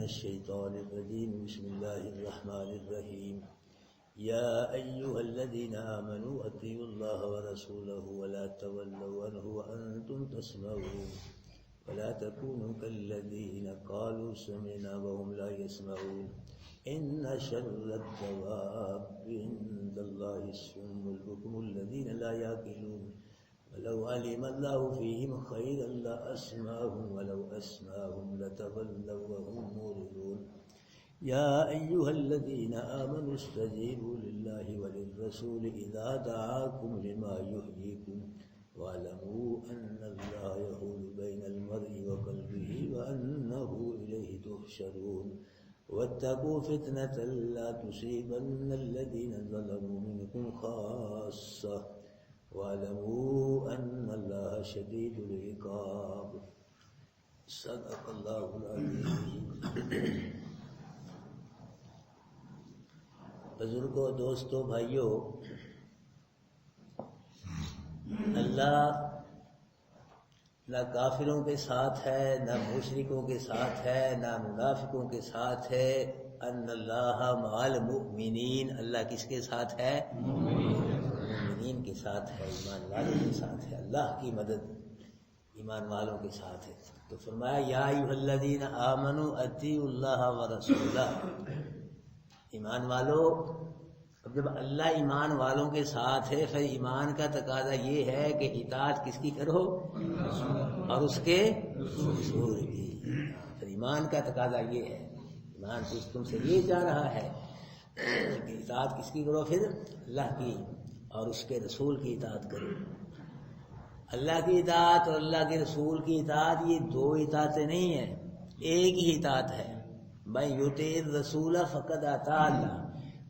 من الشيطان الرجيم بسم الله الرحمن الرحيم يا أيها الذين آمنوا أطيعوا الله ورسوله ولا تولوا عنه وأنتم تسمعون ولا تكونوا كالذين قالوا سمعنا وهم لا يسمعون إن شر الدواب عند الله الصم البكم الذين لا يعقلون ولو علم الله فيهم خيرا لأسمعهم ولو أسمعهم لتولوا وهم معرضون يا أيها الذين آمنوا استجيبوا لله وللرسول إذا دعاكم لما يحييكم واعلموا أن الله يحول بين المرء وقلبه وأنه إليه تحشرون واتقوا فتنة لا تصيبن الذين ظلموا منكم خاصة واعلموا أن الله شديد العقاب صدق الله العظيم. بزرگوں، دوستوں، بھائیوں، اللہ نہ کافروں کے ساتھ ہے، نہ مشرکوں کے ساتھ ہے، نہ منافقوں کے ساتھ ہے. ان اللہ مع المؤمنین، اللہ کس کے ساتھ ہے؟ مومنین کے ساتھ ہے، ایمان والوں کے ساتھ ہے. اللہ کی مدد ایمان والوں کے ساتھ ہے. تو فرمایا یا ایھا الذین آمنوا اطیعوا اللہ ورسولہ. ایمان والو، اب جب اللہ ایمان والوں کے ساتھ ہے پھر ایمان کا تقاضا یہ ہے کہ اطاعت کس کی کرو؟ اور اس کے رسول کی. پھر ایمان کا تقاضا یہ ہے، ایمان تم سے یہ چاہ رہا ہے کہ اطاعت کس کی کرو؟ پھر اللہ کی اور اس کے رسول کی اطاعت کرو. اللہ کی اطاعت اور اللہ کے رسول کی اطاعت یہ دو اطاعتیں نہیں ہیں، ایک ہی اطاعت ہے. من یطیع الرسول فقد اطاع اللہ.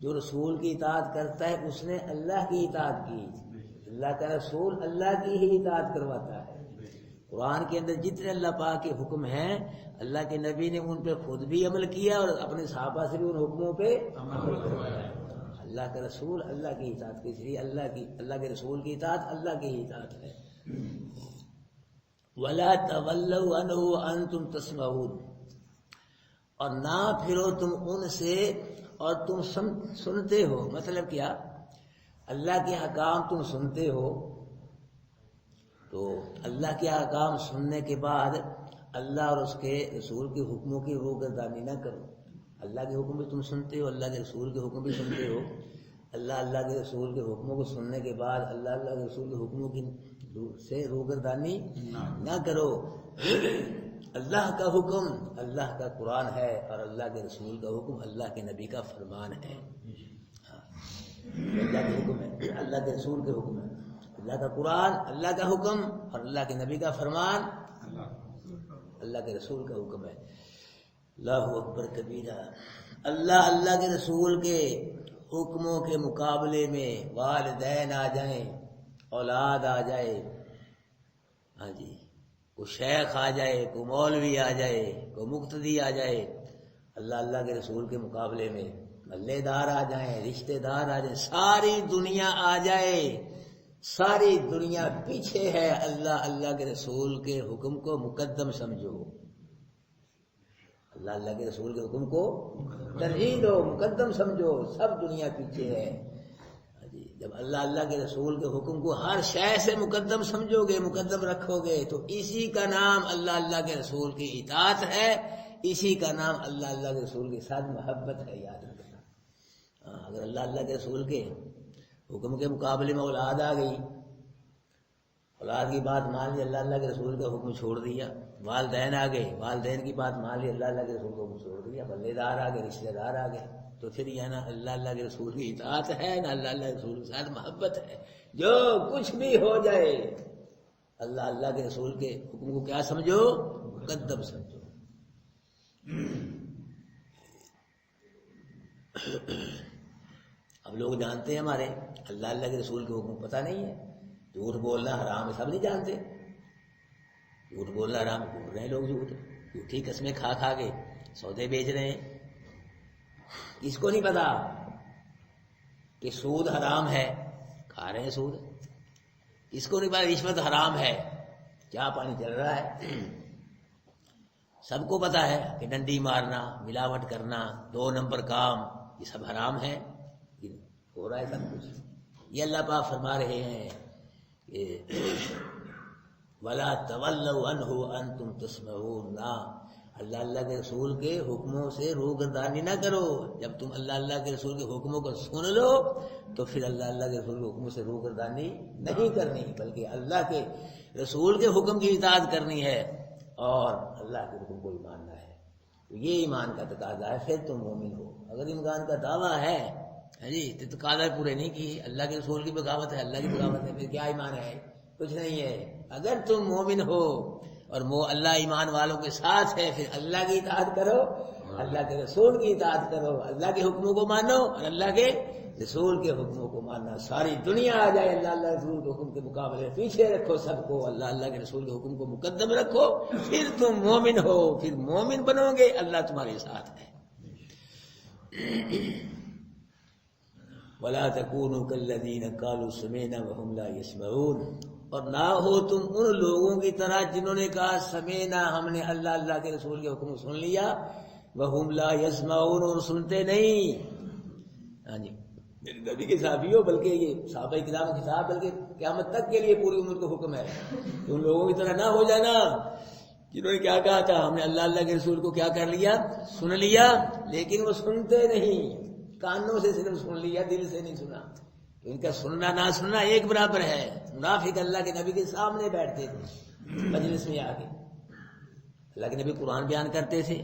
جو رسول کی اطاعت کرتا ہے اس نے اللہ کی اطاعت کی. اللہ کا رسول اللہ کی ہی اطاعت کرواتا ہے. قرآن کے اندر جتنے اللہ پاک کے حکم ہیں اللہ کے نبی نے ان پہ خود بھی عمل کیا اور اپنے صحابہ سے بھی ان حکموں پہ عمل کروایا. اللہ کا رسول اللہ کی اطاعت کی، اس لیے اللہ کے رسول کی اطاعت اللہ کی ہی اطاعت ہے. وَلَا تَوَلَّوْا عَنْهُ وَأَنْتُمْ تَسْمَعُونَ. اور نہ پھرو تم ان سے اور تم سنتے ہو. مطلب کیا؟ اللہ کے احکام تم سنتے ہو تو اللہ کے احکام سننے کے بعد اللہ اور اس کے رسول کے حکموں کی روگردانی نہ کرو. اللہ کے حکم بھی تم سنتے ہو، اللہ کے رسول کے حکم بھی سنتے ہو. اللہ کے رسول کے حکموں کو سننے کے بعد اللہ کے رسول کے حکموں کی سے روگردانی نہ کرو. اللہ کا حکم اللہ کا قرآن ہے اور اللہ کے رسول کا حکم اللہ کے نبی کا فرمان ہے. اللہ کے حکم ہے، اللہ کے رسول کے حکم ہے. اللہ کا قرآن اللہ کا حکم اور اللہ کے نبی کا فرمان اللہ کے رسول کا حکم ہے. اللہ اکبر کبیرہ. اللہ کے رسول کے حکموں کے مقابلے میں والدین آ جائیں، اولاد آ جائے، ہاں جی، کوئی شیخ آ جائے، کوئی مولوی آ جائے، کوئی مقتدی آ جائے، اللہ کے رسول کے مقابلے میں محلے دار آ جائیں، رشتہ دار آ جائیں، ساری دنیا آ جائے، ساری دنیا پیچھے ہے. اللہ کے رسول کے حکم کو مقدم سمجھو. اللہ کے رسول کے حکم کو ترجیح دو، مقدم سمجھو. سب دنیا پیچھے ہے. جب اللہ کے رسول کے حکم کو ہر شے سے مقدم سمجھو گے، مقدم رکھو گے تو اسی کا نام اللہ کے رسول کی اطاعت ہے. اسی کا نام اللہ کے رسول کے ساتھ محبت ہے. یاد رکھنا. اگر اللہ کے رسول کے حکم کے مقابلے میں اولاد آ گئی، اولاد کی بات مان لی، اللہ کے رسول کا حکم چھوڑ دیا. والدین آ گئے، والدین کی بات مان لی، اللہ کے رسول کا حکم چھوڑ دیا. محلے دار آ گئے، رشتہ دار آ گئے، تو پھر یہ نہ اللہ کے رسول کی اطاعت ہے نہ اللہ کے رسول کے ساتھ محبت ہے. جو کچھ بھی ہو جائے اللہ کے رسول کے حکم کو کیا سمجھو؟ مقدم سمجھو. اب لوگ جانتے ہیں ہمارے اللہ کے رسول کے حکم پتہ نہیں ہے. جھوٹ بولنا حرام ہے، سب نہیں جانتے. جھوٹ بولنا حرام، بول رہے ہیں لوگ جھوٹی قسمیں کھا کے سودے بیچ رہے ہیں. اس کو نہیں پتا کہ سود حرام ہے، کھا رہے ہیں سود. اس کو نہیں پتا رشوت حرام ہے، چاہ پانی چل رہا ہے. سب کو پتا ہے کہ ڈنڈی مارنا، ملاوٹ کرنا، 2 نمبر کام، یہ سب حرام ہے، ہو رہا ہے سب کچھ۔ یہ اللہ پاک فرما رہے ہیں کہ وَلَا تَوَلَّوْا عَنْهُ وَأَنْتُمْ تَسْمَعُونَ، اللہ کے رسول کے حکموں سے روگردانی نہ کرو۔ جب تم اللہ کے رسول کے حکموں کو سن لو تو پھر اللہ کے رسول کے حکموں سے روگردانی نہیں کرنی، بلکہ اللہ کے رسول کے حکم کی اطاعت کرنی ہے اور اللہ کے حکم کو ہی ماننا ہے۔ تو یہ ایمان کا تقاضا ہے، پھر تم مومن ہو۔ اگر ایمان کا دعویٰ ہے جی تو تقاضا پورے نہیں کی، اللہ کے رسول کی بغاوت ہے، اللہ کی بغاوت ہے، پھر کیا ایمان ہے؟ کچھ نہیں ہے۔ اگر تم مومن ہو اور وہ اللہ ایمان والوں کے ساتھ ہے، پھر اللہ کی اطاعت کرو، اللہ کے رسول کی اطاعت کرو، اللہ کے حکموں کو مانو اور اللہ کے رسول کے حکموں کو ماننا۔ ساری دنیا آ جائے اللہ رسول کے حکم کے مقابلے، پیچھے رکھو سب کو، اللہ کے رسول کے حکم کو مقدم رکھو، پھر تم مومن ہو، پھر مومن بنو گے، اللہ تمہارے ساتھ ہے۔ وَلَا تَكُونُوا كَالَّذِينَ قَالُوا سَمِعْنَا وَهُمْ لَا يَسْمَعُونَ، اور نہ ہو تم ان لوگوں کی طرح جنہوں نے کہا سمینا، ہم نے اللہ کے رسول کے حکم سن لیا، وَهُمْ لَا يَسْمَعُونَ، اور سنتے نہیں۔ ہاں جی، میرے نبی کے صحابی ہو، بلکہ یہ صحابہ کرام کے صاحب، بلکہ قیامت تک کے لیے پوری امت کو حکم ہے کہ ان لوگوں کی طرح نہ ہو جانا جنہوں نے کیا کہا تھا، ہم نے اللہ کے رسول کو کیا کر لیا، سن لیا، لیکن وہ سنتے نہیں، کانوں سے صرف سن لیا، دل سے نہیں سنا۔ ان کا سننا نہ سننا ایک برابر ہے۔ منافق اللہ کے نبی کے سامنے بیٹھتے تھے مجلس میں آ کے، اللہ کے نبی قرآن بیان کرتے تھے،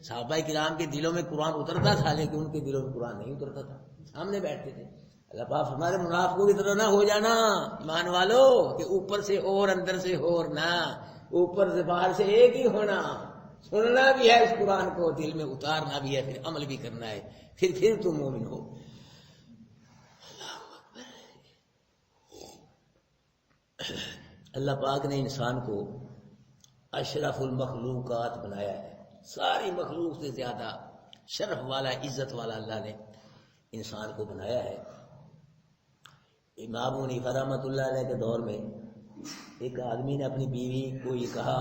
صحابہ کرام کے دلوں میں قرآن اترتا تھا لیکن ان کے دلوں میں قرآن نہیں اترتا تھا، سامنے بیٹھتے تھے۔ اللہ پاک ہمارے منافقوں کی طرح نہ ہو جانا ایمان والو، کہ اوپر سے اور اندر سے اور نہ، اوپر سے باہر سے ایک ہی ہونا، سننا بھی ہے اس قرآن کو، دل میں اتارنا بھی ہے، پھر عمل بھی کرنا ہے، پھر تم مومن ہو۔ اللہ پاک نے انسان کو اشرف المخلوقات بنایا ہے، ساری مخلوق سے زیادہ شرف والا، عزت والا اللہ نے انسان کو بنایا ہے۔ امام حنیفہ رحمۃ اللہ علیہ کے دور میں ایک آدمی نے اپنی بیوی کو یہ کہا،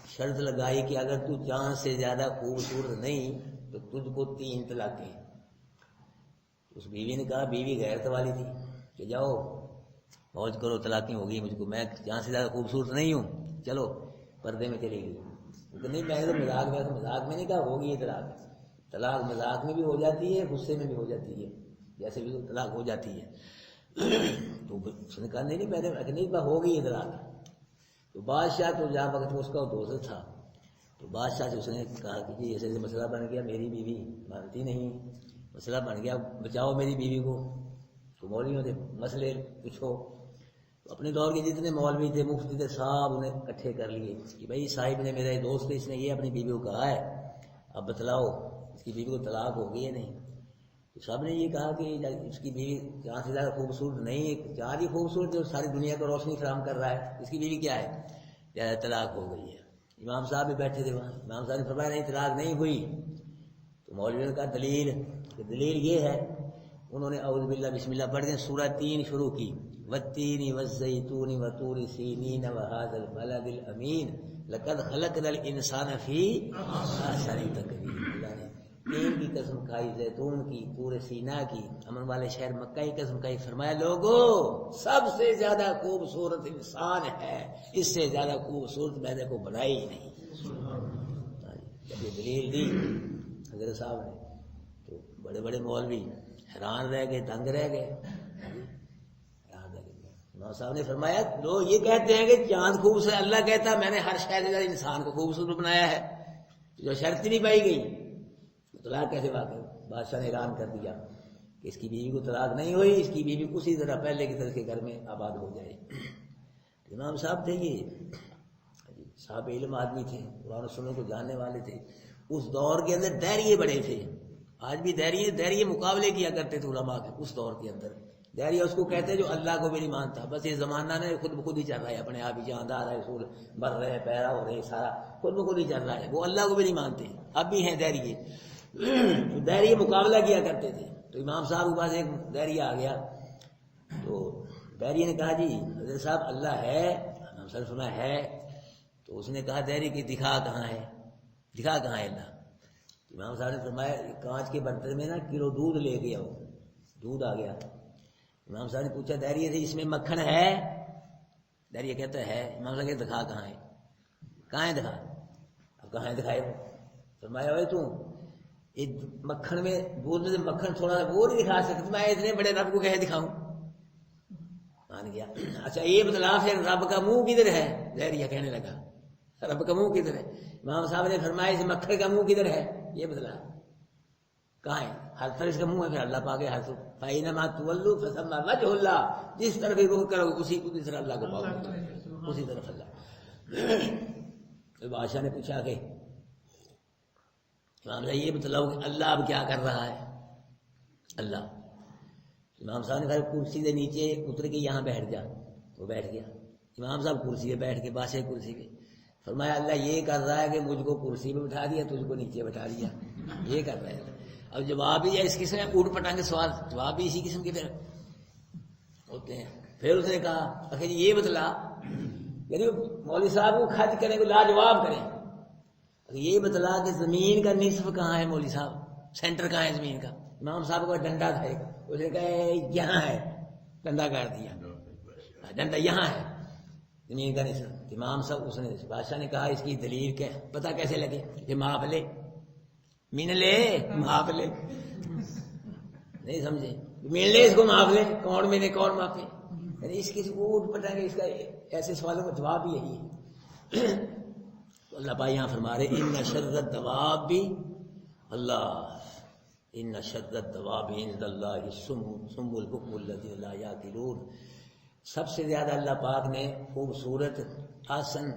شرط لگائی کہ اگر تو چاند سے زیادہ خوبصورت نہیں تو تجھ کو 3 طلاقیں۔ اس بیوی نے کہا، بیوی غیرت والی تھی، کہ جاؤ موج کرو، طلاقیں ہوگی، مجھ کو، میں چاند سے زیادہ خوبصورت نہیں ہوں، چلو پردے میں چلے گئی۔ نہیں، میں تو مذاق میں نہیں کہا، ہوگی یہ طلاق مذاق میں بھی ہو جاتی ہے، غصے میں بھی ہو جاتی ہے، جیسے بھی طلاق ہو جاتی ہے۔ تو اس نے کہا نہیں میں نے نہیں کہا، ہوگی یہ طلاق۔ تو بادشاہ تو جہاں وقت اس کا دوست تھا، تو بادشاہ سے اس نے کہا کہ جی ایسے مسئلہ بن گیا، میری بیوی مانتی نہیں، مسئلہ بن گیا، بچاؤ میری بیوی کو۔ تو مولویوں سے مسئلے پوچھو، تو اپنے دور کے جتنے مولوی تھے، مفتی تھے، صاحب انہیں اکٹھے کر لیے کہ بھائی صاحب نے، میرا دوست ہے، اس نے یہ اپنی بیوی کو کہا ہے، اب بتلاؤ اس کی بیوی کو طلاق ہوگی یا نہیں۔ تو صاحب نے یہ کہا کہ اس کی بیوی چاند سے زیادہ خوبصورت نہیں ہے، چاند ہی خوبصورت ہے، ساری دنیا کو روشنی فراہم کر رہا ہے، اس کی بیوی کیا ہے، طلاق ہو گئی ہے۔ امام صاحب بھی بیٹھے تھے وہاں، امام صاحب نے فرمایا نہیں، طلاق نہیں ہوئی۔ تو مولوی نے کہا دلیل یہ ہے، انہوں نے اعوذ باللہ بسم اللہ پڑھ کے سورہ 3 شروع کی، والتین والزیتون وطور سینین وہذا البلد الامین لقد خلقنا الانسان فی احسن تقویم۔ اللہ نے 3 کی قسم کھائی، زیتون کی، طور سینا کی، امن والے شہر مکہ کی قسم کھائی، فرمایا لوگو سب سے زیادہ خوبصورت انسان ہے، اس سے زیادہ خوبصورت میں نے کو بنائی ہی نہیں۔ جب یہ دلیل دی حضرت صاحب نے تو بڑے بڑے مولوی حیران رہ گئے، دنگ رہ گئے۔ امام صاحب نے فرمایا لوگ یہ کہتے ہیں کہ چاند خوبصورت، اللہ کہتا میں نے ہر شے سے انسان کو خوبصورت بنایا ہے، جو شرط نہیں پائی گئی طلاق کیسے واقع؟ بادشاہ نے اعلان کر دیا کہ اس کی بیوی کو طلاق نہیں ہوئی، اس کی بیوی اسی طرح پہلے کی طرح کے گھر میں آباد ہو جائے۔ امام صاحب تھے یہ صاحب علم آدمی تھے، قرآن و سنت کو جاننے والے تھے، اس دور کے اندر دائریے بڑے تھے، آج بھی دائریے مقابلے کیا کرتے تھے علماء کے، اس دور کے اندر دائریہ اس کو کہتے ہیں جو اللہ کو بھی نہیں مانتا، بس یہ زمانہ نے خود ہی چل رہا ہے، اپنے آپ ہی جاندار ہے، رسول بر رہے، پیرا ہو رہے، سارا خود ہی چل رہا ہے، وہ اللہ کو بھی نہیں مانتے، اب بھی ہیں دائریے۔ دائریے مقابلہ کیا کرتے تھے۔ تو امام صاحب کے پاس ایک دائریہ آ گیا، تو دائریہ نے کہا جی حضرت صاحب اللہ ہے؟ امام صاحب نے فرمایا ہے۔ تو اس نے کہا دائریہ کی دکھا کہاں ہے؟ دکھا کہاں ہے اللہ؟ امام صاحب نے فرمایا کانچ کے برتن میں نا کلو دودھ لے کے آؤ. دودھ آ گیا. امام صاحب نے پوچھا دہریے سے اس میں مکھن ہے؟ دہریہ کہتا ہے. امام صاحب کہتے دکھا کہاں ہے؟ کہاں ہے دکھا؟ اب کہاں ہے دکھائے وہ؟ فرمایا ہوئے تو مکھن میں دودھ میں سے مکھن تھوڑا سا وہ نہیں دکھا سکتے، میں اتنے بڑے رب کو کیسے دکھاؤں؟ مان گیا. اچھا یہ بتلا پھر رب کا منہ کدھر ہے؟ دہریہ کہنے لگا رب کا منہ کدھر ہے؟ امام صاحب نے فرمایا اس مکھن کا منہ کدھر ہے یہ بتلا. کہاں ہے؟ ہر طرف اس کا منہ ہے. پھر اللہ پاک ہر طرف فَإِنَّمَا تُوَلُّوا فَثَمَّ وَجْهُ اللَّهِ، جس طرف رخ کرو اسی کو طرح اللہ کو پاؤ، اسی طرف اللہ. بادشاہ نے پوچھا کہ امام صاحب یہ بتلاؤ کہ اللہ اب کیا کر رہا ہے؟ اللہ. امام صاحب نے کہا کرسی کے نیچے اتر کے یہاں بیٹھ جا. وہ بیٹھ گیا. امام صاحب کرسی پہ بیٹھ کے بادشاہ کرسی پہ. فرمایا اللہ یہ کر رہا ہے کہ مجھ کو کرسی پہ بٹھا دیا، تجھ کو نیچے بٹھا دیا. یہ کر رہا ہے. اب جواب بھی اس قسم اوٹ پٹانگ کے سوال جواب بھی اسی قسم کے پھر ہوتے ہیں. پھر اس نے کہا آخر یہ بتلا، یعنی مولوی صاحب کو خرچ کریں کو لاجواب کریں، یہ بتلا کہ زمین کا نصف کہاں ہے مولوی صاحب؟ سینٹر کہاں ہے زمین کا؟ امام صاحب کو ڈنڈا تھا ایک، اس نے کہا یہاں ہے. ڈنڈا کاٹ دیا. ڈنڈا یہاں ہے زمین کا نصف. امام صاحب اس نے بادشاہ نے کہا اس کی دلیل کیا پتہ کیسے لگے؟ کہ ماپ لے مین لے ماپ لے. نہیں سمجھے؟ مین لے اس کو ماپ لے. کون مینے کون ماپے؟ یعنی اس کی اوٹ پٹانگ اس کا ایسے سوالوں کا جواب بھی یہی ہے. تو اللہ پاک یہاں فرما رہے ان شر الدواب بھی اللہ ان شر الدواب عند اللہ الصم البکم الذین لا یعقلون. سب سے زیادہ اللہ پاک نے خوبصورت آسن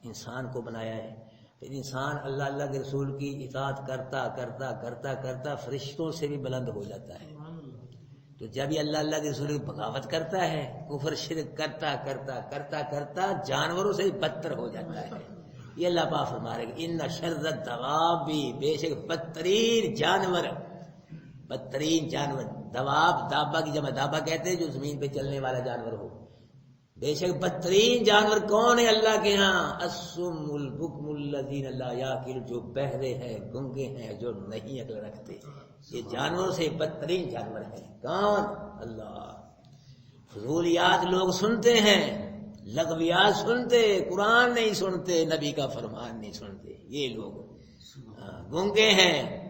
انسان کو بنایا ہے. پھر انسان اللہ کے رسول کی اطاعت کرتا کرتا کرتا کرتا فرشتوں سے بھی بلند ہو جاتا ہے. تو جب یہ اللہ کے رسول کی بغاوت کرتا ہے، کفر شرک کرتا کرتا کرتا کرتا جانوروں سے بدتر ہو جاتا ہے. یہ اللہ پاک فرما رہے کہ ان شر الدواب بھی بے شک بدترین جانور دواب دابا کی جمع دابا کہتے ہیں جو زمین پہ چلنے والا جانور ہو. بے شک بدترین جانور کون ہے اللہ کے ہاں؟ الصم البکم الذین لا یعقلون، جو بہرے ہیں گنگے ہیں جو نہیں عقل رکھتے. یہ جانوروں سے بدترین جانور ہیں. کون؟ اللہ. فضولیات لوگ سنتے ہیں، لغویات سنتے، قرآن نہیں سنتے، نبی کا فرمان نہیں سنتے. یہ لوگ گنگے ہیں.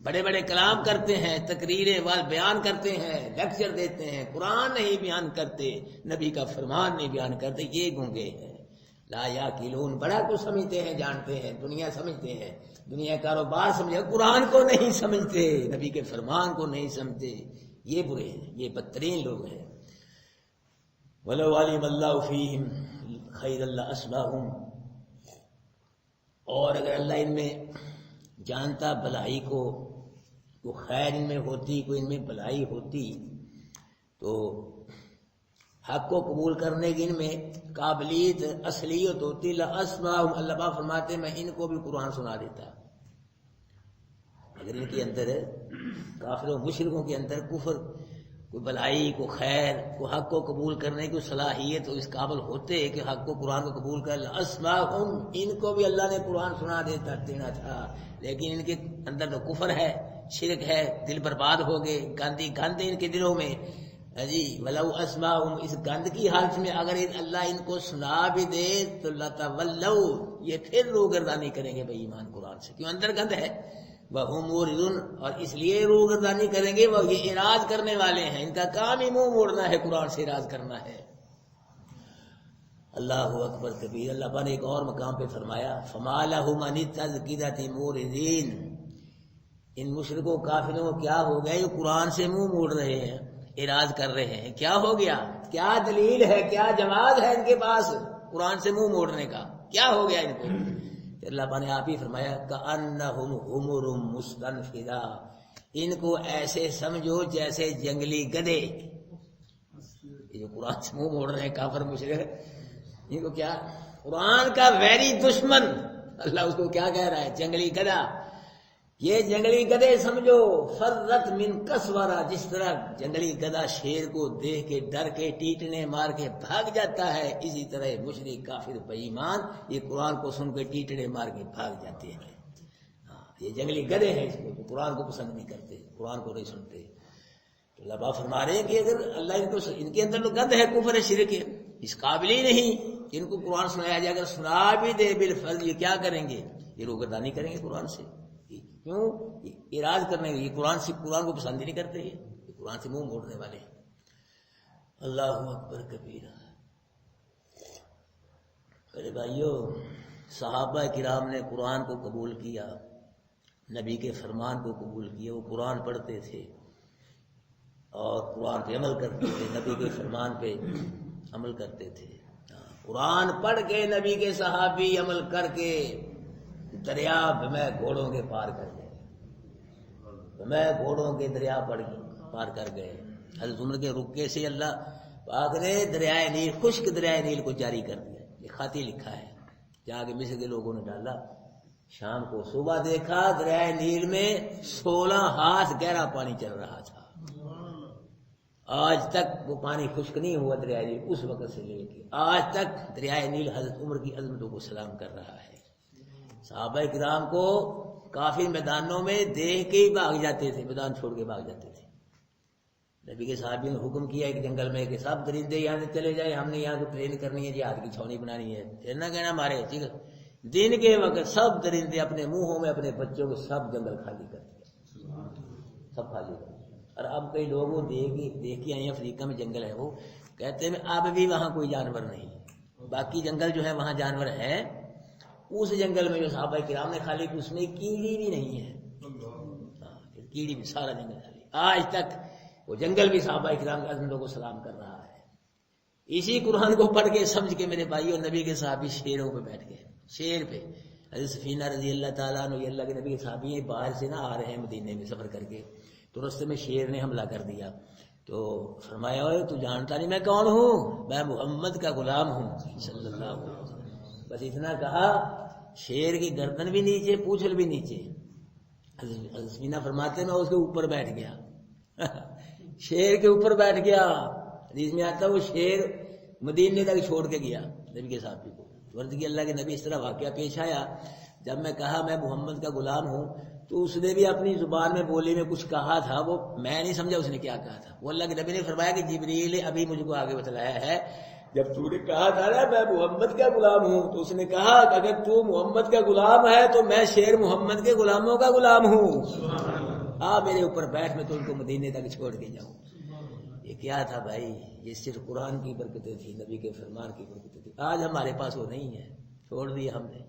بڑے بڑے کلام کرتے ہیں، تقریریں بیان کرتے ہیں، لیکچر دیتے ہیں، قرآن نہیں بیان کرتے، نبی کا فرمان نہیں بیان کرتے. یہ گنگے ہیں. لا یعقلون، بڑا کچھ سمجھتے ہیں، جانتے ہیں، دنیا سمجھتے ہیں، دنیا کاروبار سمجھے، قرآن کو نہیں سمجھتے، نبی کے فرمان کو نہیں سمجھتے. یہ برے ہیں، یہ بدترین لوگ ہیں. وَلَوْ عَلِمَ اللَّهُ فِيهِمْ خَيْرًا لَأَصْلَحَهُمْ، اور اگر اللہ ان میں جانتا بلائی کو خیر ان میں ہوتی، کوئی ان میں بلائی ہوتی، تو حق کو قبول کرنے کی ان میں قابلیت اصلیت ہوتی. لَأَسْمَعُهُمْ، اللہ پاک فرماتے میں ان کو بھی قرآن سنا دیتا. اگر ان کے اندر کافروں مشرکوں کے اندر کفر، کوئی بلائی، کوئی خیر، کوئی حق کو قبول کرنے کی صلاحیت اس قابل ہوتے کہ حق کو قرآن کو قبول کر، لَأَسْمَعُهُمْ، ان کو بھی اللہ نے قرآن سنا دینا تھا. لیکن ان کے اندر تو کفر ہے، شرک ہے، دل برباد ہو گئے، گند ان کے دلوں میں. جی وَلَوْ أَسْمَعُهُمْ، اس گند کی حالت میں اگر اللہ ان کو سنا بھی دے تو لَتَوَلَّوْا، یہ پھر روگردانی کریں گے بھائی ایمان قرآن سے، کیوں اندر گند ہے. وَهُمْ مُعْرِضُونَ، اور اس لیے روگردانی کریں گے، وہ یہ اعراض کرنے والے ہیں، ان کا کام ہی منہ موڑنا ہے، قرآن سے اعراض کرنا ہے. اللہ اکبر کبیر. اللہ پاک نے ایک اور مقام پہ فرمایا فَمَا لَهُمْ عَنِ التَّذْكِرَةِ مُعْرِضِينَ، ان مشرکوں کافروں کو کیا ہو گیا؟ یہ قرآن سے منہ موڑ رہے ہیں، اعراض کر رہے ہیں. کیا ہو گیا؟ کیا دلیل ہے، کیا جواز ہے ان کے پاس قرآن سے منہ موڑنے کا؟ کیا ہو گیا ان کو؟ اللہ پاک نے آپ ہی فرمایا کأنہم حمر مستنفرہ، ان کو ایسے سمجھو جیسے جنگلی گدھے. یہ جو قرآن سے منہ موڑ رہے ہیں کافر مشرک، ان کو کیا؟ قرآن کا ویری دشمن، اللہ اس کو کیا کہہ رہا ہے؟ جنگلی گدھا. یہ جنگلی گدھے سمجھو فرت من قسورہ، جس طرح جنگلی گدھا شیر کو دیکھ کے ڈر کے ٹیٹنے مار کے بھاگ جاتا ہے، اسی طرح مشرک کافر بے ایمان یہ قرآن کو سن کے ٹیٹنے مار کے بھاگ جاتے ہیں. یہ جنگلی گدھے ہیں، اس کو تو قرآن کو پسند نہیں کرتے، قرآن کو نہیں سنتے. تو اللہ پاک فرما رہے ہیں کہ اگر اللہ ان کے اندر گند ہے، کفر ہے، شرک ہے، اس قابل ہی نہیں کہ ان کو قرآن سنایا جائے. اگر سنا بھی دے بالفضل، یہ کیا کریں گے؟ یہ روگردانی کریں گے قرآن سے. کیوں؟ اراض کرنے یہ قرآن کو پسند ہی نہیں کرتے، یہ قرآن سے منہ موڑنے والے. اللہ اکبر کبیرہ. میرے بھائیو، صحابہ کرام نے قرآن کو قبول کیا، نبی کے فرمان کو قبول کیا. وہ قرآن پڑھتے تھے اور قرآن پہ عمل کرتے تھے، نبی کے فرمان پہ عمل کرتے تھے. قرآن پڑھ کے نبی کے صحابی عمل کر کے دریا میں گھوڑوں کے پار کر گئے، میں گھوڑوں کے دریا پار کر گئے. حضرت عمر کے رکے سے اللہ پاک نے دریائے نیل، خشک دریائے نیل کو جاری کر دیا. یہ خطی لکھا ہے، جہاں کے مصر کے لوگوں نے ڈالا. شام کو صبح دیکھا دریائے نیل میں 16 ہاتھ گہرا پانی چل رہا تھا. آج تک وہ پانی خشک نہیں ہوا دریائے نیل، اس وقت سے لے کے آج تک دریائے نیل حضرت عمر کی عظمتوں کو سلام کر رہا ہے. صحابہ کرام کو کافی میدانوں میں دیکھ کے ہی بھاگ جاتے تھے، میدان چھوڑ کے بھاگ جاتے تھے. نبی کے صحابیوں نے حکم کیا ہے کہ جنگل میں کہ سب درندے یہاں سے چلے جائیں، ہم نے یہاں کو ٹرین کرنی ہے، جہاد کی چھاؤنی بنانی ہے. پھر نہ کہنا ہمارے ٹھیک ہے. دن کے وقت سب درندے اپنے منہوں میں اپنے بچوں کو سب جنگل خالی کر دیا، سب خالی کر دیا. اور اب کئی لوگوں دیکھ کے آئے ہیں افریقہ میں جنگل ہے، وہ کہتے ہیں اب بھی وہاں کوئی جانور نہیں. باقی جنگل جو ہے وہاں جانور ہے، اس جنگل میں جو صحابہ کرام نے خالی کی اس میں کیڑی بھی نہیں ہے. کیڑی بھی سارا جنگل خالی. آج تک وہ جنگل بھی صحابہ کرام کے عظمتوں کو سلام کر رہا ہے. اسی قرآن کو پڑھ کے سمجھ کے میرے بھائیوں، نبی کے صحابی شیروں پہ بیٹھ گئے، شیر پہ. حضرت سفینہ رضی اللہ تعالیٰ عنہ، اللہ کے نبی کے صحابی باہر سے نہ آ رہے ہیں مدینے میں سفر کر کے، تو رستے میں شیر نے حملہ کر دیا. تو فرمایا ہوئے تو جانتا نہیں میں کون ہوں؟ میں محمد کا غلام ہوں صلی اللہ علیہ وسلم. بس اتنا کہا، شیر کی گردن بھی نیچے، پوچھل بھی نیچے. حضرت سفینہ فرماتے میں اس کے اوپر بیٹھ گیا، شیر کے اوپر بیٹھ گیا. حدیث میں آتا وہ شیر مدینے تک چھوڑ کے گیا نبی کے صحابی کو. ورد کی اللہ کے نبی اس طرح واقعہ پیش آیا. جب میں کہا میں محمد کا غلام ہوں تو اس نے بھی اپنی زبان میں بولی میں کچھ کہا تھا، وہ میں نہیں سمجھا اس نے کیا کہا تھا. وہ اللہ کے نبی نے فرمایا کہ جبریل ابھی مجھ کو آگے بتلایا ہے، جب تو نے کہا تھا نا میں محمد کا غلام ہوں، تو اس نے کہا کہ اگر تو محمد کا غلام ہے تو میں شیر محمد کے غلاموں کا غلام ہوں. میرے اوپر بیٹھ، میں تو ان کو مدینے تک چھوڑ کے جاؤں. یہ کیا تھا بھائی؟ یہ صرف قرآن کی برکتیں تھی، نبی کے فرمان کی برکتیں تھی. آج ہمارے پاس وہ نہیں ہے، چھوڑ دیا ہم نے.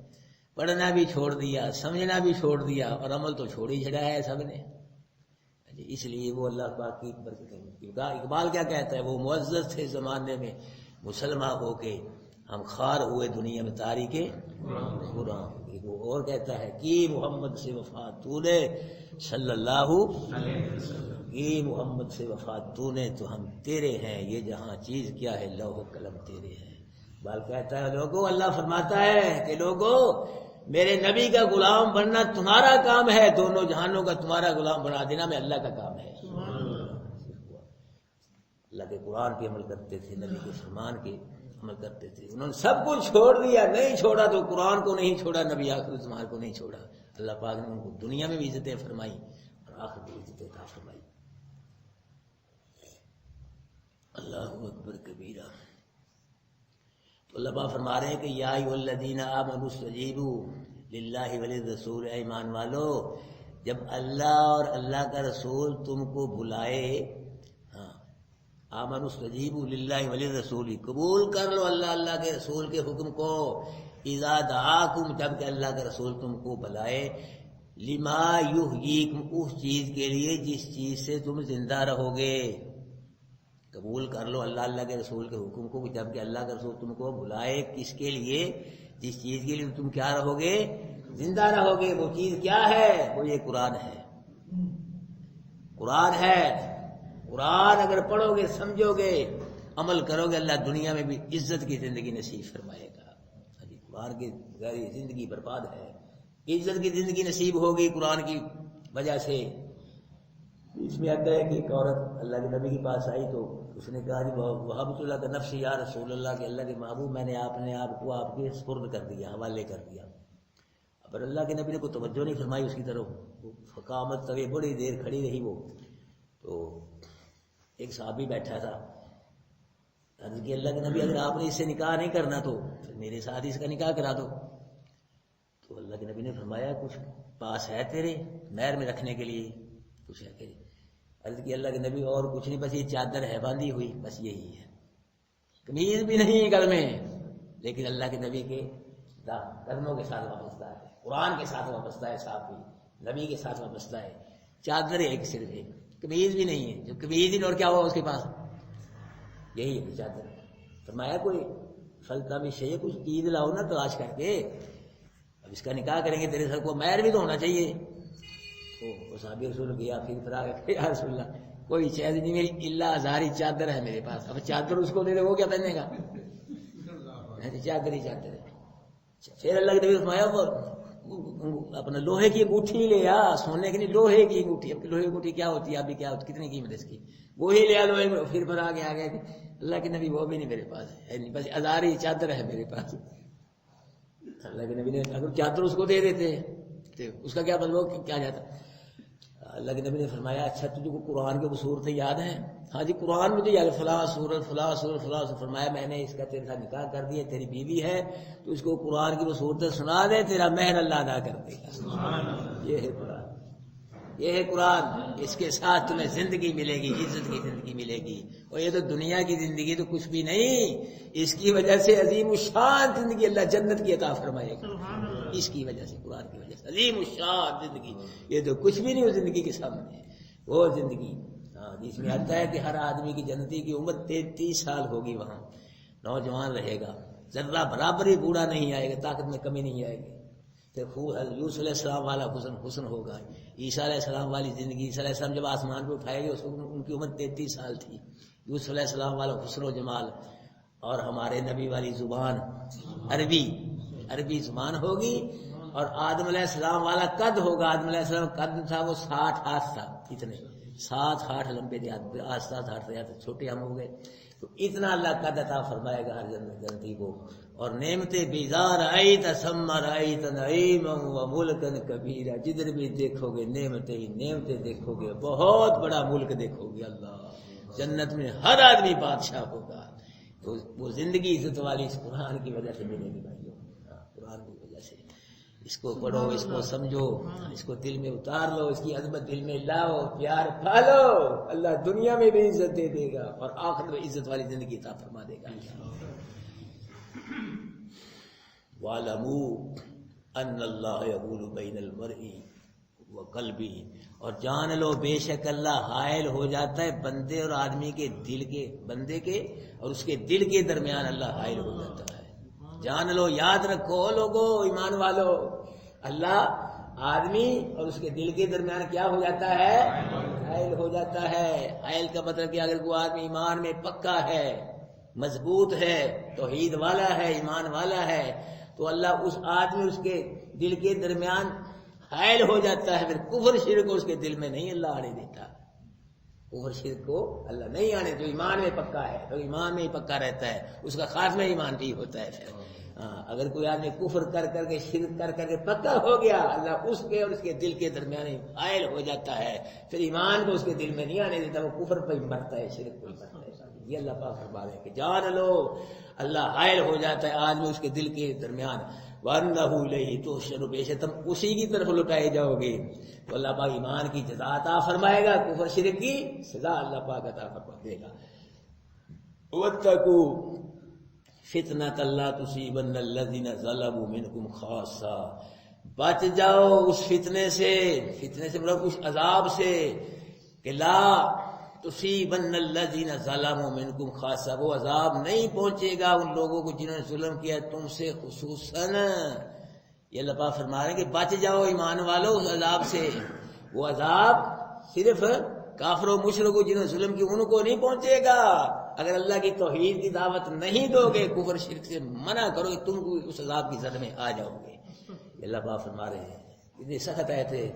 پڑھنا بھی چھوڑ دیا، سمجھنا بھی چھوڑ دیا، اور عمل تو چھوڑ ہی چھڑایا ہے سب نے. اس لیے وہ اللہ پاک کی برکتیں. اقبال کیا کہتا ہے؟ وہ معزز تھے زمانے میں مسلمان ہو کے، ہم خار ہوئے دنیا میں تاریخ قرآن. وہ اور کہتا ہے کہ محمد سے وفا تو نے صلی اللہ علیہ وسلم، یہ محمد سے وفا تو نے تو ہم تیرے ہیں، یہ جہاں چیز کیا ہے لوح و قلم تیرے ہیں. بال کہتا ہے لوگوں، اللہ فرماتا ہے کہ لوگوں میرے نبی کا غلام بننا تمہارا کام ہے، دونوں جہانوں کا تمہارا غلام بنا دینا میں اللہ کا کام ہے. اللہ کے قرآن کے عمل کرتے تھے، نبی کے فرمان کے عمل کرتے تھے. انہوں نے سب کچھ چھوڑ دیا، نہیں چھوڑا تو قرآن کو نہیں چھوڑا، نبی آخر تمہارے کو نہیں چھوڑا. اللہ پاک نے ان کو دنیا میں بھی عزتیں فرمائی اور آخرت میں عزتیں عطا فرمائی. اللہ اکبر کبیرہ. تو اللہ پاک فرما رہے ہیں کہ یا ایھا الذین آمنوا استجیبوا للہ وللرسول، اے ایمان والو جب اللہ اور اللہ کا رسول تم کو بلائے، آمنوا استجیبوا للہ وللرسول، قبول کر لو اللہ کے رسول کے حکم کو. اذا دعاکم، جب کہ اللہ کا رسول تم کو بلائے، لما یحییکم، اس چیز کے لیے جس چیز سے تم زندہ رہو گے. قبول کر لو اللہ کے رسول کے حکم کو، جب کہ اللہ کا رسول تم کو بلائے کس کے لیے؟ جس چیز کے لیے تم کیا رہو گے؟ زندہ رہو گے. وہ چیز کیا ہے؟ وہ یہ قرآن ہے. قرآن ہے. قرآن اگر پڑھو گے، سمجھو گے، عمل کرو گے، اللہ دنیا میں بھی عزت کی زندگی نصیب فرمائے گا. قرآن کی بغیر زندگی برباد ہے. عزت کی زندگی نصیب ہوگی قرآن کی وجہ سے. اس میں آتا ہے کہ ایک عورت اللہ کے نبی کے پاس آئی تو اس نے کہا جی وہبت اللہ کا نفس یا رسول اللہ، کے اللہ کے محبوب میں نے آپ کو آپ کے سپرد کر دیا، حوالے کر دیا. اب پر اللہ کے نبی نے کوئی توجہ نہیں فرمائی اس کی طرف. قامت تک بڑی دیر کھڑی رہی وہ. تو ایک صحابی بیٹھا تھا. عرض کی اللہ کے نبی اگر آپ نے اس سے نکاح نہیں کرنا تو پھر میرے ساتھ اس کا نکاح کرا دو. تو اللہ کے نبی نے فرمایا کچھ پاس ہے تیرے مہر میں رکھنے کے لیے؟ کچھ ہے تیرے؟ عرض کی اللہ کے نبی اور کچھ نہیں، بس یہ چادر ہے باندھی ہوئی، بس یہی ہے. قمیض بھی نہیں گل میں، لیکن اللہ کے نبی کے قدموں کے ساتھ وابستہ ہے، قرآن کے ساتھ وابستہ ہے، صاحب بھی نبی کے ساتھ وابستہ ہے. چادر ایک صرف ایک، قمیض بھی نہیں ہے. جو قمیض ہی اور کیا ہوا اس کے پاس، یہی ہے چادر. فرمایا کوئی فلتا بھی شے، کچھ عید لاؤ نا تلاش کر کے، اب اس کا نکاح کریں گے تیرے سر کو مہر بھی تو ہونا چاہیے. تو صحابی رسول کیا پھر فراغ یا رسول اللہ کوئی چیز نہیں میری الا ہزاری چادر ہے میرے پاس. اب چادر اس کو دے دے وہ کیا پہنے گا؟ چادر ہی چادر ہے. پھر اللہ کے نبی فرمایا اپنا لوہے کی انگوٹھی لے آ، سونے کی نہیں لوہے کی انگوٹھی. اب لوہے کی انگوٹھی کیا ہوتی ہے ابھی، کیا ہوتی کتنی قیمت ہے اس کی، وہی لے آ لوہے. پھر پر آگے آ گئے اللہ کے نبی وہ بھی نہیں میرے پاس ہے، بس ہزاری چادر ہے میرے پاس. اللہ کے نبی نے اگر چادر اس کو دے دیتے تو اس کا کیا مطلب کیا جاتا. اللہ کے نبی نے فرمایا اچھا تجھے کو قرآن کے وہ صورتیں یاد ہیں؟ ہاں جی قرآن میں تو یاد فلاں سورت فلاں سورت فلاں. فرمایا میں نے اس کا تیرے ساتھ نکاح کر دیا، تیری بیوی ہے تو اس کو قرآن کی وہ صورتیں سنا دے، تیرا مہر اللہ ادا کر دے گا. یہ ہے قرآن، یہ ہے قرآن. اس کے ساتھ تمہیں زندگی ملے گی، عزت کی زندگی ملے گی. اور یہ تو دنیا کی زندگی تو کچھ بھی نہیں، اس کی وجہ سے عظیم الشان زندگی اللہ جنت کی عطا فرمائے گا. اس کی وجہ سے، قرآن کی وجہ سے عظیم الشان زندگی. یہ تو کچھ بھی نہیں ہو زندگی کے سامنے وہ زندگی. جس میں آتا ہے کہ ہر آدمی کی جنتی کی عمر 33 سال ہوگی، وہاں نوجوان رہے گا، ذرہ برابر ہی بوڑھا نہیں آئے گا، طاقت میں کمی نہیں آئے گی. پھر یوسف علیہ السلام والا حسن ہوگا، عیسیٰ علیہ السلام والی زندگی. عیسیٰ علیہ السلام جب آسمان پہ اٹھائے گئے اس وقت ان کی عمر 33 سال تھی. یوسف علیہ السلام والا حسن و جمال. اور ہمارے نبی والی زبان عربی زبان ہوگی. اور آدم علیہ السلام والا قد ہوگا. آدم علیہ السلام قد تھا وہ 60 ہاتھ تھا. اتنے 7 ہاتھ لمبے تھے، 7 ہاتھ تھے، چھوٹے ہم ہو گئے. تو اتنا اللہ قد عطا فرمائے گا ہر جنتی کو. اور نعمتیں بیزار آئی تسمر آئی تنعیم و ملکن کبیرہ. جدھر بھی دیکھو گے نعمتیں ہی نعمتیں دیکھو گے، بہت بڑا ملک دیکھو گے. اللہ جنت میں ہر آدمی بادشاہ ہوگا. تو وہ زندگی عزت والی اس قرآن کی وجہ سے ملے گی بھائیو. قرآن کی وجہ سے اس کو پڑھو، اس کو سمجھو، اس کو دل میں اتار لو، اس کی عظمت دل میں لاؤ، پیار پالو. اللہ دنیا میں بھی عزت دے دے گا اور آخرت میں عزت والی زندگی عطا فرما دے گا. وَاعْلَمُوا أَنَّ اللَّهَ يَحُولُ بَيْنَ الْمَرْءِ وَقَلْبِهِ. اور جان لو بے شک اللہ حائل ہو جاتا ہے بندے اور آدمی کے دل کے، بندے کے اور اس کے دل کے درمیان اللہ حائل ہو جاتا ہے. جان لو، یاد رکھو لوگو، ایمان والو، اللہ آدمی اور اس کے دل کے درمیان کیا ہو جاتا ہے؟ حائل ہو جاتا ہے. حائل کا مطلب کہ اگر کوئی آدمی ایمان میں پکا ہے، مضبوط ہے، توحید والا ہے، ایمان والا ہے، تو اللہ اس آدمی اس کے دل کے درمیان حائل ہو جاتا ہے. پھر کفر شرک کو اس کے دل میں نہیں اللہ آنے دیتا. کفر شرک کو اللہ نہیں آنے. جو ایمان میں پکا ہے تو ایمان میں ہی پکا رہتا ہے، اس کا خاتمہ ایمان بھی ہوتا ہے. پھر اگر کوئی آدمی کفر کر کر کے شرک کر کر کے پکا ہو گیا، اللہ اس کے اور اس کے دل کے درمیان حائل ہو جاتا ہے. پھر ایمان کو اس کے دل میں نہیں آنے دیتا، وہ کفر پہ ہی مرتا ہے، شرک پہ ہی مرتا ہے. یہ اللہ پاک فرما رہے ہیں کہ جان لو اللہ حائل ہو جاتا ہے آدمی اس کے دل کے درمیان. وَأَنَّهُ إِلَيْهِ تُحْشَرُونَ. بے شک تم اسی کی طرف لوٹائے جاؤ گے. تو اللہ پاک ایمان کی جزا عطا فرمائے گا، کفر شرک کی سزا اللہ پاک عطا فرما دے گا. وَاتَّقُوا فِتْنَةً لَا تُصِيبَنَّ الَّذِينَ ظَلَمُوا مِنْكُمْ خَاصَّةً. بچ جاؤ اس فتنے سے مطلب اس عذاب سے کہ لا تصیبن الذین ظلموا منکم خاصہ. وہ عذاب نہیں پہنچے گا ان لوگوں کو جنہوں نے ظلم کیا تم سے خصوصاً. یہ اللہ پاک فرما رہے ہیں کہ بچ جاؤ ایمان والو اس عذاب سے. وہ عذاب صرف کافر و مشرکوں جنہوں نے ظلم کی ان کو نہیں پہنچے گا. اگر اللہ کی توحید کی دعوت نہیں دو گے، کفر شرک سے منع کرو گے، تم کو اس عذاب کی زد میں آ جاؤ گے. یہ اللہ پاک فرما رہے ہیں. اتنی سخت آیت ہے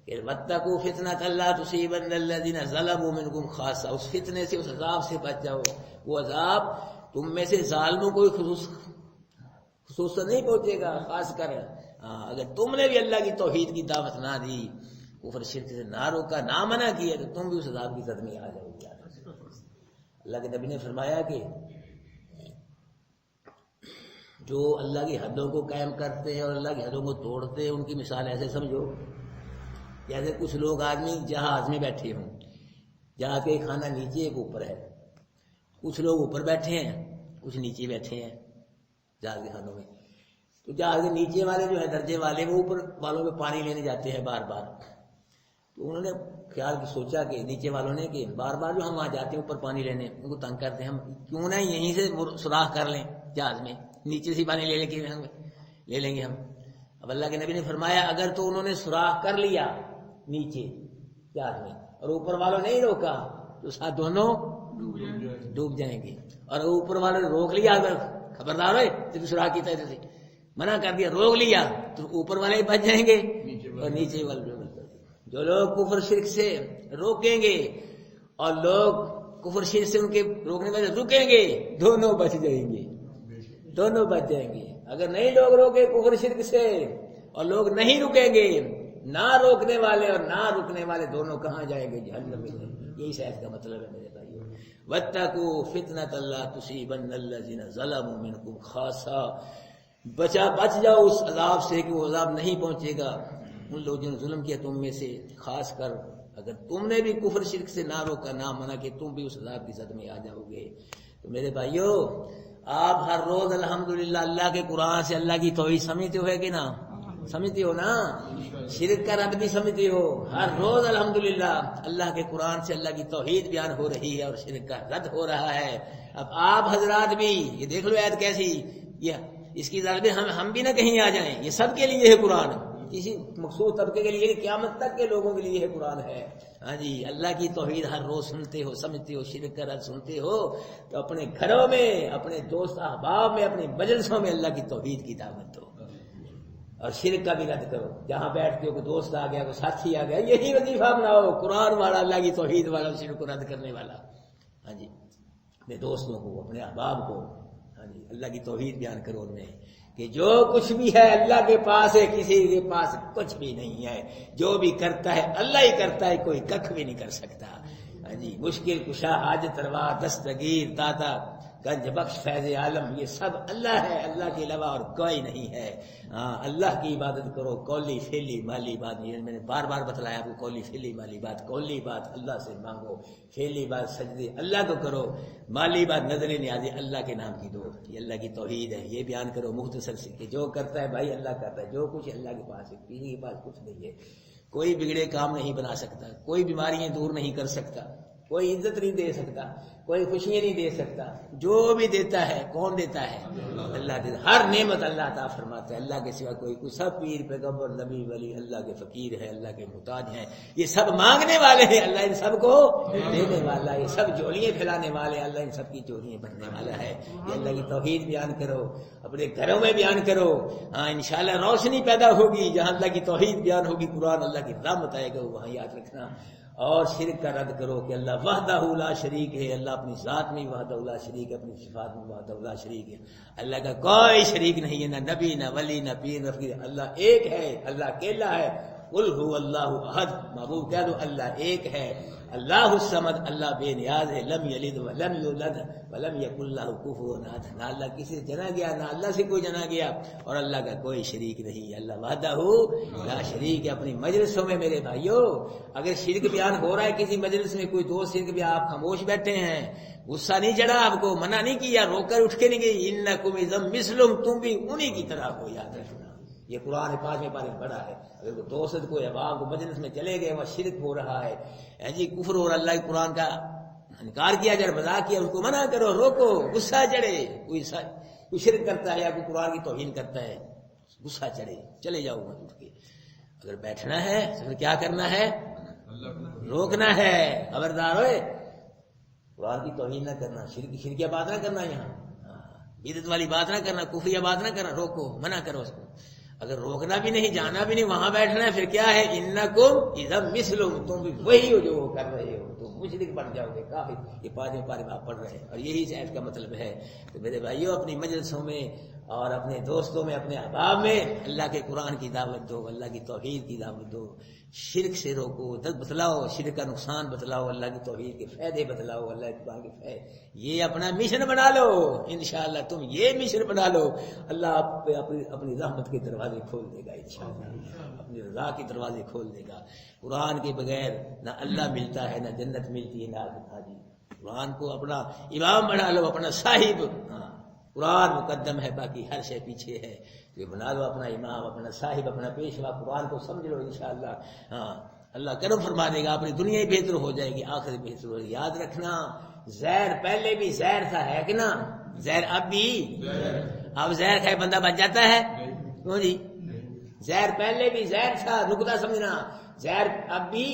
کہ وَاتَّقُوا فِتْنَةً لَا تُصِيبَنَّ الَّذِينَ ظَلَمُوا مِنْكُمْ خَاصَّةً. اس فتنے سے، اس عذاب سے بچ جاؤ. وہ عذاب تم میں سے ظالموں کو خصوصاً نہیں پہنچے گا، خاص کر اگر تم نے بھی اللہ کی توحید کی دعوت نہ دی، کفر شرک سے نہ روکا، نہ منع کیا، تو تم بھی اس عذاب کی زد میں آ جاؤ گے۔ اللہ کے نبی نے فرمایا کہ جو اللہ کی حدوں کو قائم کرتے ہیں اور اللہ کی حدوں کو توڑتے ہیں، ان کی مثال ایسے سمجھو جیسے کچھ لوگ آدمی جہاز میں بیٹھے ہوں، جہاز کے کھانا نیچے ایک اوپر ہے، کچھ لوگ اوپر بیٹھے ہیں، کچھ نیچے بیٹھے ہیں جہاز کے کھانوں میں۔ تو جہاز کے نیچے والے جو ہے درجے والے، وہ اوپر والوں میں پانی لینے جاتے ہیں بار بار۔ تو انہوں نے خیال کی سوچا کہ نیچے والوں نے کہ بار بار جو ہم وہاں جاتے ہیں اوپر پانی لینے، ان کو تنگ کرتے ہیں، ہم کیوں نہ یہیں سے سوراخ کر لیں جہاز میں، نیچے سے پانی لے لیں گے ہم۔ اب اللہ کے نبی نے فرمایا اگر تو انہوں نے سوراخ کر لیا نیچے جہاز میں اور اوپر والوں نہیں روکا تو ساتھ دونوں ڈوب جائیں گے، اور اوپر والوں نے روک لیا، اگر خبردار ہوئے تو سوراخ کی طرح سے منع کر دیا، روک لیا، تو اوپر والے بچ جائیں گے اور نیچے والے۔ جو لوگ کفر شرک سے روکیں گے اور لوگ کفر شرک سے ان کے روکنے والے رکیں گے، دونوں بچ جائیں گے، دونوں بچ جائیں گے۔ اگر نہیں لوگ روکے کفر شرک سے اور لوگ نہیں رکیں گے، نہ روکنے والے اور نہ رکنے والے دونوں کہاں جائیں گے؟ جہنم میں جائیں گے۔ یہی شاید کا مطلب ہے میرے بھائیو۔ وَاتَّقُوا فِتْنَةَ لَا تُصِيبَنَّ الَّذِينَ ظَلَمُوا مِنْكُمْ خَاصَّةً، بچ جاؤ اس عذاب سے کہ وہ عذاب نہیں پہنچے گا ان لوگوں جنہوں نے ظلم کیا تم میں سے، خاص کر اگر تم نے بھی کفر شرک سے نہ روکا نہ منع کہ تم بھی اس عذاب کی زد میں آ جاؤ گے۔ تو میرے بھائیو، آپ ہر روز الحمدللہ اللہ کے قرآن سے اللہ کی توحید سمجھتے ہو کہ نا؟ سمجھتے ہو نا؟ شرک کا رد بھی سمجھتے ہو؟ ہر روز الحمدللہ اللہ کے قرآن سے اللہ کی توحید بیان ہو رہی ہے اور شرک کا رد ہو رہا ہے۔ اب آپ حضرات بھی یہ دیکھ لو آیت کیسی، یہ اس کی ضرورت ہم بھی نہ کہیں آ جائیں، یہ سب کے لیے ہے قرآن، کسی مخصوص طبقے کے لیے، قیامت تک کے لوگوں کے لیے ہے قرآن ہے۔ ہاں جی، اللہ کی توحید ہر روز سنتے ہو، سمجھتے ہو، شرک کا رد سنتے ہو، تو اپنے گھروں میں، اپنے دوست احباب میں، اپنے مجلسوں میں اللہ کی توحید کی دعوت دو اور شرک کا بھی رد کرو۔ جہاں بیٹھتے ہو کوئی دوست آ گیا، کوئی ساتھی آ گیا، یہی وظیفہ بناؤ، قرآن والا، اللہ کی توحید والا، شرک کو رد کرنے والا۔ ہاں جی، اپنے دوستوں کو، اپنے احباب کو، ہاں جی، اللہ کی توحید بیان کرو ان میں کہ جو کچھ بھی ہے اللہ کے پاس ہے، کسی کے پاس کچھ بھی نہیں ہے، جو بھی کرتا ہے اللہ ہی کرتا ہے، کوئی ککھ بھی نہیں کر سکتا۔ ہاں جی، مشکل کشا، حاجت روا، دستگیر، داتا، گنج بخش، فیض عالم، یہ سب اللہ ہے، اللہ کے علاوہ اور کوئی نہیں ہے۔ ہاں، اللہ کی عبادت کرو، قولی فعلی مالی بات، یہ میں نے بار بار بتلایا آپ کو، قولی فعلی مالی بات، قولی بات اللہ سے مانگو، فعلی بات سجدے اللہ کو کرو، مالی بات نظر نیازی اللہ کے نام کی دو، یہ اللہ کی توحید ہے۔ یہ بیان کرو مختصر سے کہ جو کرتا ہے بھائی اللہ کرتا ہے، جو کچھ اللہ کے پاس ہے، کسی کے پاس کچھ نہیں ہے، کوئی بگڑے کام نہیں بنا سکتا، کوئی بیماریاں دور نہیں کر سکتا، کوئی عزت نہیں دے سکتا، کوئی خوشیاں نہیں دے سکتا، جو بھی دیتا ہے کون دیتا ہے؟ اللہ دیتا ہے، ہر نعمت اللہ عطا فرماتا ہے، اللہ کے سوا کوئی سب پیر پیغمبر نبی ولی اللہ کے فقیر ہے، اللہ کے محتاج ہیں، یہ سب مانگنے والے ہیں، اللہ ان سب کو دینے والا ہے، یہ سب جولیاں پھیلانے والے، اللہ ان سب کی جولیاں بھرنے والا ہے۔ یہ اللہ کی توحید بیان کرو، اپنے گھروں میں بیان کرو، ہاں انشاءاللہ روشنی پیدا ہوگی، جہاں اللہ کی توحید بیان ہوگی، قرآن اللہ کی رحمت آئے گا، وہاں یاد رکھنا۔ اور شرک کا رد کرو کہ اللہ وحدہ لا شریک ہے، اللہ اپنی ذات میں وحدہ لا شریک ہے، اپنی صفات میں وحدہ لا شریک ہے، اللہ کا کوئی شریک نہیں ہے، نہ نبی، نہ ولی، نہ پیر، نہ فقیر، اللہ ایک ہے، اللہ اکیلا ہے۔ قل هو اللہ احد، محبوب کہہ دو اللہ ایک ہے، اللہ الصمد، اللہ بے نیاز ہے، لم یلد ولم یولد ولم یکن لہ کفوا احد، نہ اللہ کسی سے جنا گیا، نہ اللہ سے کوئی جنا گیا، اور اللہ کا کوئی شریک نہیں، اللہ وحدہ لا شریک ہے۔ اپنی مجلسوں میں میرے بھائیو، اگر شرک بیان ہو رہا ہے کسی مجلس میں، کوئی دوست شرک بھی، آپ خاموش بیٹھے ہیں، غصہ نہیں چڑھا، آپ کو منع نہیں کیا، روک کر اٹھ کے نہیں گئی، انکم اذا مثلہم، تم بھی انہی کی طرح ہو، یاد رکھنا۔ یہ قرآن 5ویں پارے میں پڑھا ہے، اگر کوئی دوست کوئی احباب کو مجلس میں چلے گئے، وہ شرک ہو رہا ہے، جی کفر اور اللہ کے قرآن کا انکار کیا جائے، مذاق کیا، اس کو منع کرو، روکو، غصہ چڑھے، کوئی شرک کرتا ہے یا کوئی قرآن کی توہین کرتا ہے، غصہ چڑھے، چلے جاؤ وہاں اٹھ کے۔ اگر بیٹھنا ہے تو پھر کیا کرنا ہے؟ روکنا ہے، خبردار ہوئے، قرآن کی توہین نہ کرنا، شرکیہ بات نہ کرنا، یہاں بدعت والی بات نہ کرنا، کفریہ بات نہ کرنا، روکو، منع کرو اس کو۔ اگر روکنا بھی نہیں، جانا بھی نہیں، وہاں بیٹھنا ہے، پھر کیا ہے؟ انکم اذا مثلہم، تم بھی وہی ہو جو وہ کر رہے ہو، تو مشرک بن جاؤ گے، کافر۔ یہ 5ویں پارے میں آپ پڑھ رہے ہیں، اور یہی اس آیت کا مطلب ہے۔ تو میرے بھائیو، اپنی مجلسوں میں اور اپنے دوستوں میں اپنے احباب میں اللہ کے قرآن کی دعوت دو، اللہ کی توحید کی دعوت دو، شرک سے روکو، بتلاؤ شرک کا نقصان بتلاؤ، اللہ کی توحید کے فائدے بتلاؤ، اللہ کے قرآن کے فائدے، یہ اپنا مشن بنا لو، انشاءاللہ تم یہ مشن بنا لو، اللہ آپ پہ اپنی رحمت کے دروازے کھول دے گا، انشاءاللہ اپنی رضا کے دروازے کھول دے گا۔ قرآن کے بغیر نہ اللہ ملتا ہے، نہ جنت ملتی ہے، نہ حاجی۔ قرآن کو اپنا امام بنا لو، اپنا صاحب، قرآن مقدم ہے باقی ہر شے پیچھے ہے، یہ بنا لو اپنا امام، اپنا صاحب، اپنا پیشوا، قرآن کو سمجھ لو انشاءاللہ۔ اللہ کرم فرما دے گا، اپنی دنیا ہی بہتر ہو جائے گی، آخرت بہتر ہو جائے گی۔ یاد رکھنا زہر پہلے بھی زہر تھا، ہے کہ نا؟ زہر اب بھی، اب زہر کھائے بندہ بچ جاتا ہے؟ کیوں جی؟ زہر پہلے بھی زہر تھا، نقطہ سمجھنا، زہر اب بھی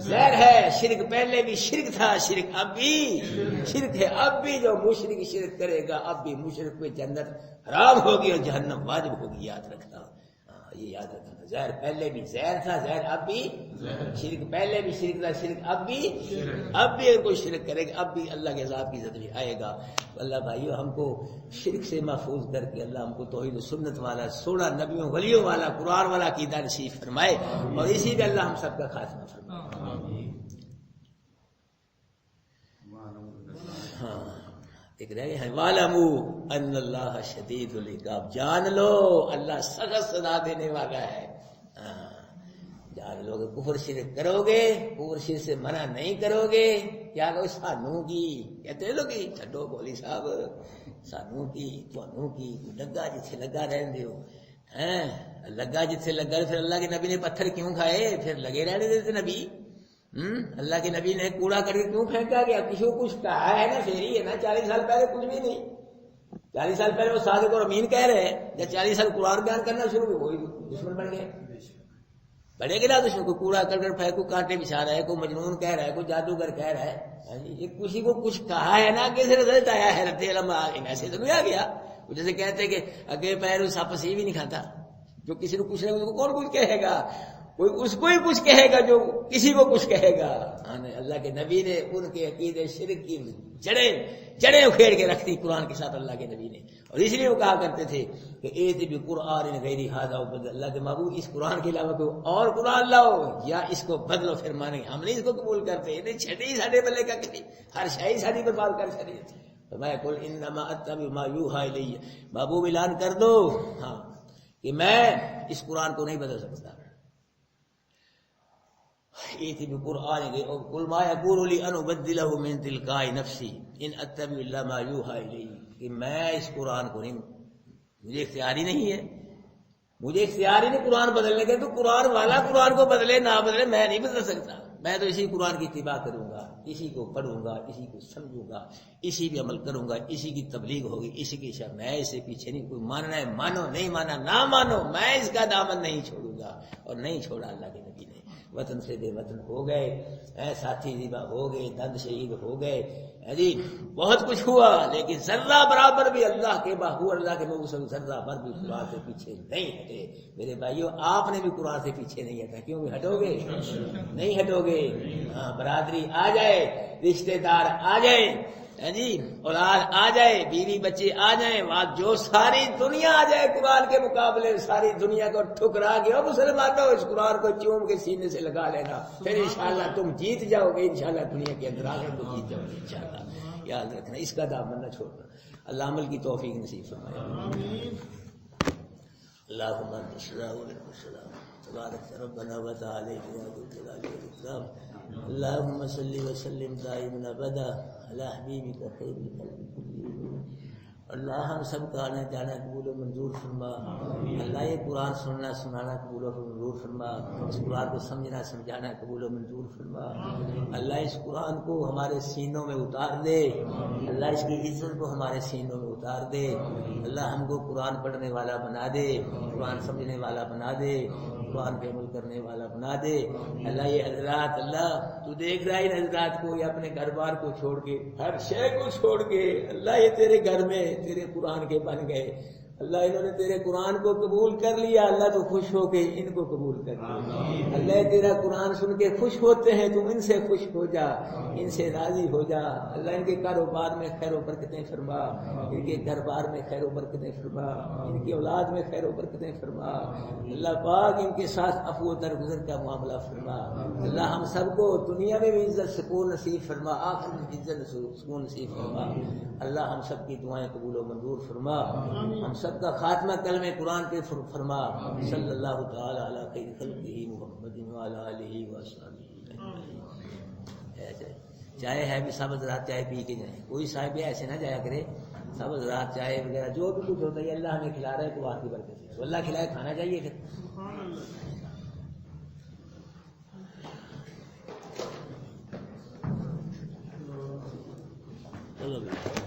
زہر ہے، شرک پہلے بھی شرک تھا، شرک اب بھی شرک ہے، اب بھی جو مشرک شرک کرے گا اب بھی مشرک پہ جنت حرام ہوگی اور جہنم واجب ہوگی، یاد رکھنا، یہ یاد رکھنا۔ زہر پہلے بھی زہر تھا، زہر اب بھی شرک پہلے بھی شرک تھا، شرک اب بھی اگر کوئی شرک کرے گا اب بھی اللہ کے عذاب کی زد میں آئے گا۔ اللہ بھائیو ہم کو شرک سے محفوظ کر کے اللہ ہم کو توحید و سنت والا، سونا نبیوں ولیوں والا، قرآن والا عقیدہ نصیب فرمائے، اور اسی پہ اللہ ہم سب کا خاتمہ فرمائے۔ ایک رہ گئے ہیں وَاعْلَمُوا أَنَّ اللَّهَ شَدِيدُ الْعِقَابِ، جان لو اللہ سخت سزا دینے والا ہے۔ جان لو کہ کفر شرک کرو گے، کفر شرک سے منع نہیں کرو گے، کیا کوئی سانوں کی کہتے لو کہ چھڈو بولی صاحب، سانوں کی تانوں کی لگا جتھے لگا رہن دیو، لگا جتھے لگا، پھر اللہ کے نبی نے پتھر کیوں کھائے؟ پھر لگے رہنے دیتے نبی؟ اللہ کے نبی نے کوڑا کر کے کیوں پھینکا گیا؟ کسی کو کچھ کہا ہے نا، پھر ہی ہے نا، 40 سال پہلے کچھ بھی نہیں، 40 سال پہلے وہ صادق اور امین کہہ رہے ہیں، جب 40 سال قرآن بیان کرنا شروع ہوئے وہی دشمن بن گئے، بڑے گا دشمن کو کوڑا کر کر پھینکو، کانٹے بچھا رہا ہے، کوئی مجنون کہہ رہا ہے، کوئی جادوگر کہہ رہا ہے، یہ کسی کو کچھ کہا ہے نا، کیسے رزلٹ آیا ہے؟ رد علم ایسے تو نہیں آ گیا، جیسے کہتے ہیں کہ اگے پیر سپ سی بھی نہیں کھاتا، جو کسی کو کچھ نہیں اس کو کون کچھ کہے گا؟ کوئی اس کو ہی کچھ کہے گا جو کسی کو کچھ کہے گا۔ اللہ کے نبی نے ان کے عقیدے شرک کی جڑیں اکھیڑ کے رکھ دی قرآن کے ساتھ اللہ کے نبی نے، اور اس لیے وہ کہا کرتے تھے کہ ایت بقرآن غیر ھذا وبدل، اللہ کے محبوب اس قرآن کے علاوہ کوئی اور قرآن لاؤ یا اس کو بدلو پھر مانیں گے، ہم نہیں اس کو قبول کرتے، نہیں چھٹی ساڈے بلے کا کہیں ہر شے ساری برباد کر چھڑی۔ فرمایا قل انما اتبع ما یوحى الی، محبوب اعلان کر دو کہ میں اس قرآن کو نہیں بدل سکتا، ایتی بقرآن قل ما یکون لی ان ابدلہ من تلقاء نفسی ان اتبع الا ما یوحى الی، کہ میں اس قرآن کو نہیں، مجھے اختیار ہی نہیں ہے، مجھے اختیار ہی نہیں قرآن بدلنے کے، تو قرآن والا قرآن کو بدلے نہ بدلے میں نہیں بدل سکتا، میں تو اسی قرآن کی اتباع کروں گا، اسی کو پڑھوں گا، اسی کو سمجھوں گا، اسی پہ عمل کروں گا، اسی کی تبلیغ ہوگی، اسی کی شرح، میں اسے پیچھے نہیں، کوئی ماننا ہے مانو، نہیں مانا نہ مانو، میں اس کا دامن نہیں چھوڑوں گا، اور نہیں چھوڑا اللہ کے نبی نے۔ وطن سے بے وطن ہو گئے، ساتھی زیبا ہو گئے، دند شہید ہو گئے، جی بہت کچھ ہوا، لیکن ذرہ برابر بھی اللہ کے محبوب اللہ کے محبوب ذرہ بھر بھی قرآن سے پیچھے نہیں ہٹے۔ میرے بھائیو آپ نے بھی قرآن سے پیچھے نہیں ہٹا، کیوں بھی ہٹو گے؟ نہیں ہٹو گے۔ برادری آ جائے، رشتہ دار آ جائیں، جی اولاد آ جائے، بیوی بچے آ جائیں، جو ساری دنیا آ جائے قرآن کے مقابلے، ساری دنیا کو ٹھکرا کے مسلمانوں اس قرآن کو چوم کے سینے سے لگا لینا، پھر انشاءاللہ تم جیت جاؤ گے، انشاءاللہ دنیا کے اندر آخر تو جیت جاؤ گے انشاءاللہ۔ یاد رکھنا اس کا دامن نہ چھوڑنا، اللہ عمل کی توفیق نصیب فرمائے۔ اللہم صل علی وسلم تبارک ربنا وتعالى یا ذو الجلال والاکرام۔ اللہم صل وسلم دائما ابدا علی حبیبک خیر الخلق کلهم۔ اللہ ہم سب کا آنا جانا قبول و منظور فرما، اللہ یہ قرآن سننا سنانا قبول و منظور فرما، اس قرآن کو سمجھنا سمجھانا قبول و منظور فرما، اللہ اس قرآن کو ہمارے سینوں میں اتار دے، اللہ اس کی عزت کو ہمارے سینوں میں اتار دے، اللہ ہم کو قرآن پڑھنے والا بنا دے، قرآن سمجھنے والا بنا دے، قرآن پہ عمل کرنے والا بنا دے۔ اللہ یہ حضرات، اللہ تو دیکھ رہا ہے ان حضرات کو، یہ اپنے گھر بار کو چھوڑ کے، ہر شے کو چھوڑ کے، اللہ یہ تیرے گھر میں تیرے قرآن کے بن گئے، اللہ انہوں نے تیرے قرآن کو قبول کر لیا، اللہ تو خوش ہو کے ان کو قبول کر لیا۔ اللہ تیرا قرآن سن کے خوش ہوتے ہیں، تم ان سے خوش ہو جا، ان سے راضی ہو جا۔ اللہ ان کے کاروبار میں خیر و برکتیں فرما، ان کے گھر بار میں خیر و برکتیں فرما، ان کی اولاد میں خیر و برکتیں فرما۔ اللہ پاک ان کے ساتھ عفو و درگزر کا معاملہ فرما۔ اللہ ہم سب کو دنیا میں بھی عزت سکون نصیب فرما، آخرت میں عزت سکون نصیب فرما۔ اللہ ہم سب کی دعائیں قبول و منظور فرما، ہم سب کا خاتمہ کلمہ قرآن پہ فرما۔ صلی اللہ تعالی علی خیر خلقہ محمد وعلی آلہ وصحبہ۔ چائے ہے بھی سب حضرات چائے پی کے جائیں، کوئی صاحب ایسے نہ جایا کرے، سب حضرات چائے وغیرہ جو بھی کچھ ہوتا ہے اللہ ہمیں کھلا رہا ہے تو آپ کی برکت سے، اللہ کھلائے کھانا چاہیے پھر چلو